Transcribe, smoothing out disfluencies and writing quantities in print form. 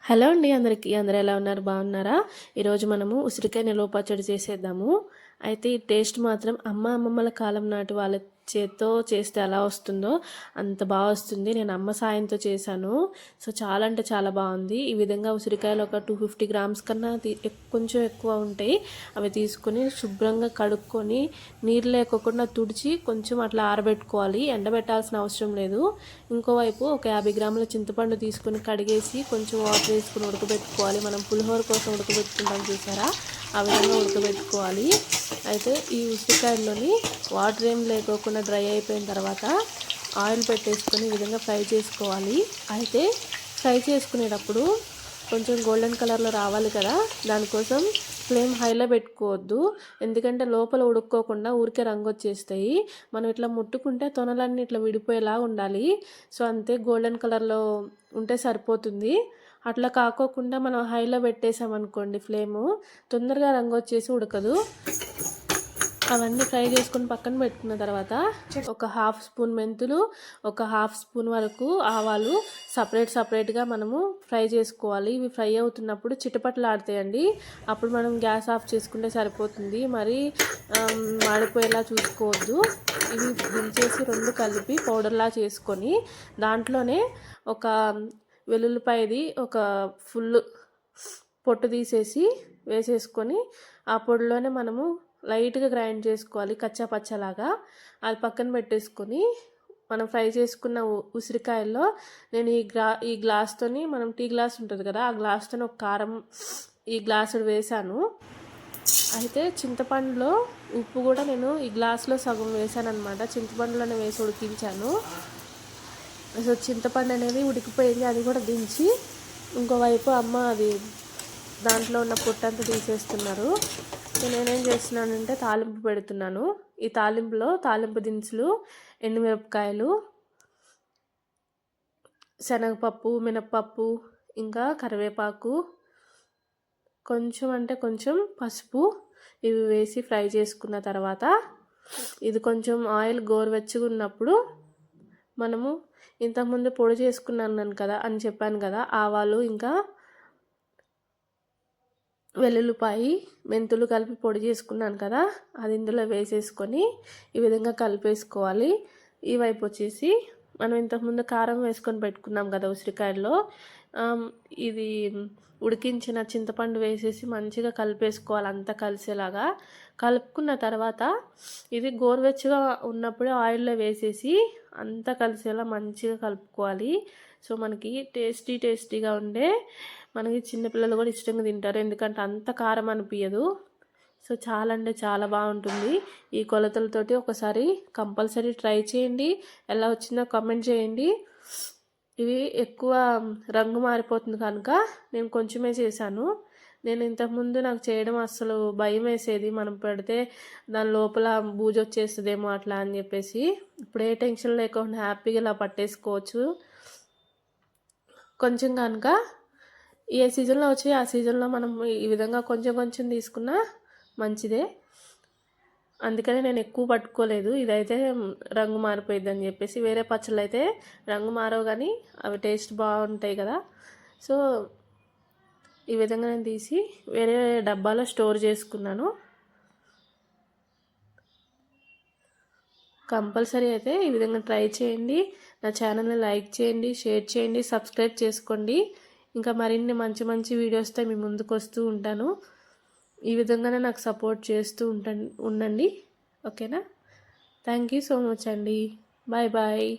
Hello అండి అందరికీ. అందరూ ఎలా ఉన్నారు? బాగున్నారా? ఈరోజు మనము ఉసిరికాయ నిల్వ పచ్చడి చేసేద్దాము. అయితే ఈ టేస్ట్ మాత్రం అమ్మమ్మల కాలం నాటి వాళ్ళ చేత్తో చేస్తే ఎలా వస్తుందో అంత బాగా వస్తుంది. నేను అమ్మ సాయంతో చేశాను. సో చాలా అంటే చాలా బాగుంది. ఈ విధంగా ఉసిరికాయలు ఒక 250 గ్రామ్స్ కన్నా కొంచెం ఎక్కువ ఉంటాయి. అవి తీసుకొని శుభ్రంగా కడుక్కొని నీరు లేకోకుండా తుడిచి కొంచెం అట్లా ఆరబెట్టుకోవాలి. ఎండబెట్టాల్సిన అవసరం లేదు. ఇంకోవైపు ఒక 50 గ్రాముల చింతపండు తీసుకొని కడిగేసి కొంచెం వాటర్ వేసుకుని ఉడకబెట్టుకోవాలి. మనం పులిహోర కోసం ఉడకబెట్టుకుంటాం చూసారా, ఆ విధంగా ఉడకబెట్టుకోవాలి. అయితే ఈ ఉసిరికాయల్లోని వాటర్ ఏం లేకోకుండా డ్రై అయిపోయిన తర్వాత ఆయిల్ పెట్టేసుకొని ఈ విధంగా ఫ్రై చేసుకోవాలి. అయితే ఫ్రై చేసుకునేటప్పుడు కొంచెం గోల్డెన్ కలర్లో రావాలి కదా, దానికోసం ఫ్లేమ్ హైలో పెట్టుకోవద్దు. ఎందుకంటే లోపల ఉడుక్కోకుండా ఊరికే రంగు వచ్చేస్తాయి. మనం ఇట్లా ముట్టుకుంటే తొనలన్నీ ఇట్లా విడిపోయేలా ఉండాలి. సో అంతే, గోల్డెన్ కలర్లో ఉంటే సరిపోతుంది. అట్లా కాకోకుండా మనం హైలో పెట్టేసామనుకోండి ఫ్లేము, తొందరగా రంగు వచ్చేసి ఉడకదు. అవన్నీ ఫ్రై చేసుకొని పక్కన పెట్టుకున్న తర్వాత ఒక హాఫ్ స్పూన్ మెంతులు, ఒక హాఫ్ స్పూన్ వరకు ఆవాలు సపరేట్గా మనము ఫ్రై చేసుకోవాలి. ఇవి ఫ్రై అవుతున్నప్పుడు చిటపట్లు ఆడతాయండి. అప్పుడు మనం గ్యాస్ ఆఫ్ చేసుకుంటే సరిపోతుంది. మరి మాడిపోయేలా చూసుకోవద్దు. ఇవి దించేసి రెండు కలిపి పౌడర్లా చేసుకొని దాంట్లోనే ఒక వెల్లుల్లిపాయది ఒక ఫుల్ పొట్టు తీసేసి వేసేసుకొని ఆ పొడిలోనే మనము లైట్గా గ్రైండ్ చేసుకోవాలి కచ్చా పచ్చలాగా. అది పక్కన పెట్టేసుకొని మనం ఫ్రై చేసుకున్న ఉసిరికాయల్లో నేను ఈ గ్లాస్తోని, మనం టీ గ్లాస్ ఉంటుంది కదా, ఆ గ్లాస్తోని ఒక కారం ఈ గ్లాసుడు వేసాను. అయితే చింతపండులో ఉప్పు కూడా నేను ఈ గ్లాసులో సగం వేసాను అనమాట. చింతపండులోనే వేసి ఉడికించాను. సో చింతపండు అనేది ఉడికిపోయింది. అది కూడా దించి ఇంకోవైపు అమ్మ అది దాంట్లో ఉన్న పొట్టంతా తీసేస్తున్నారు. నేనేం చేస్తున్నానంటే తాలింపు పెడుతున్నాను. ఈ తాలింపులో తాలింపు దినుసులు, ఎండుమిరపకాయలు, శనగపప్పు, మినప్పప్పు, ఇంకా కరివేపాకు, కొంచెం అంటే కొంచెం పసుపు, ఇవి వేసి ఫ్రై చేసుకున్న తర్వాత ఇది కొంచెం ఆయిల్ గోరువెచ్చగా ఉన్నప్పుడు మనము ఇంతకుముందు పొడి చేసుకున్నాను కదా అని చెప్పాను కదా, ఆవాలు ఇంకా వెల్లుల్లిపాయి, మెంతులు కలిపి పొడి చేసుకున్నాను కదా, అది ఇందులో వేసేసుకొని ఈ విధంగా కలిపేసుకోవాలి. ఈ వైపు వచ్చేసి మనం ఇంతకుముందు కారం వేసుకొని పెట్టుకున్నాం కదా ఉసిరికాయల్లో, ఇది ఉడికించిన చింతపండు వేసేసి మంచిగా కలిపేసుకోవాలి. అంతా కలిసేలాగా కలుపుకున్న తర్వాత ఇది గోరువెచ్చగా ఉన్నప్పుడే ఆయిల్లో వేసేసి అంతా కలిసేలా మంచిగా కలుపుకోవాలి. సో మనకి టేస్టీగా ఉండే, మనకి చిన్నపిల్లలు కూడా ఇష్టంగా తింటారు. ఎందుకంటే అంత కారం అనిపించదు. సో చాలా అంటే చాలా బాగుంటుంది. ఈ కొలతలతోటి ఒకసారి కంపల్సరీ ట్రై చేయండి. ఎలా వచ్చిందో కామెంట్ చేయండి. ఇవి ఎక్కువ రంగు మారిపోతుంది కనుక నేను కొంచెమే చేశాను. నేను ఇంతకుముందు నాకు చేయడం అసలు భయం వేసేది, మనం పెడితే దాని లోపల బూజు వచ్చేస్తుందేమో అట్లా అని చెప్పేసి. ఇప్పుడు ఏ టెన్షన్ లేకుండా హ్యాపీగా ఇలా పట్టేసుకోవచ్చు. కొంచెం కనుక ఏ సీజన్లో వచ్చి ఆ సీజన్లో మనం ఈ విధంగా కొంచెం తీసుకున్నా మంచిదే. అందుకని నేను ఎక్కువ పట్టుకోలేదు. ఇదైతే రంగు మారిపోయిద్ది అని చెప్పేసి. వేరే పచ్చళ్ళు అయితే రంగు మారవు కానీ అవి టేస్ట్ బాగుంటాయి కదా. సో ఈ విధంగా నేను తీసి వేరే డబ్బాలో స్టోర్ చేసుకున్నాను. కంపల్సరీ అయితే ఈ విధంగా ట్రై చేయండి. నా ఛానల్ని లైక్ చేయండి, షేర్ చేయండి, సబ్స్క్రైబ్ చేసుకోండి. ఇంకా మరిన్ని మంచి వీడియోస్తో మీ ముందుకు వస్తూ ఉంటాను. ఈ విధంగానే నాకు సపోర్ట్ చేస్తూ ఉండండి. ఓకేనా? థ్యాంక్ యూ సో మచ్ అండి. బాయ్.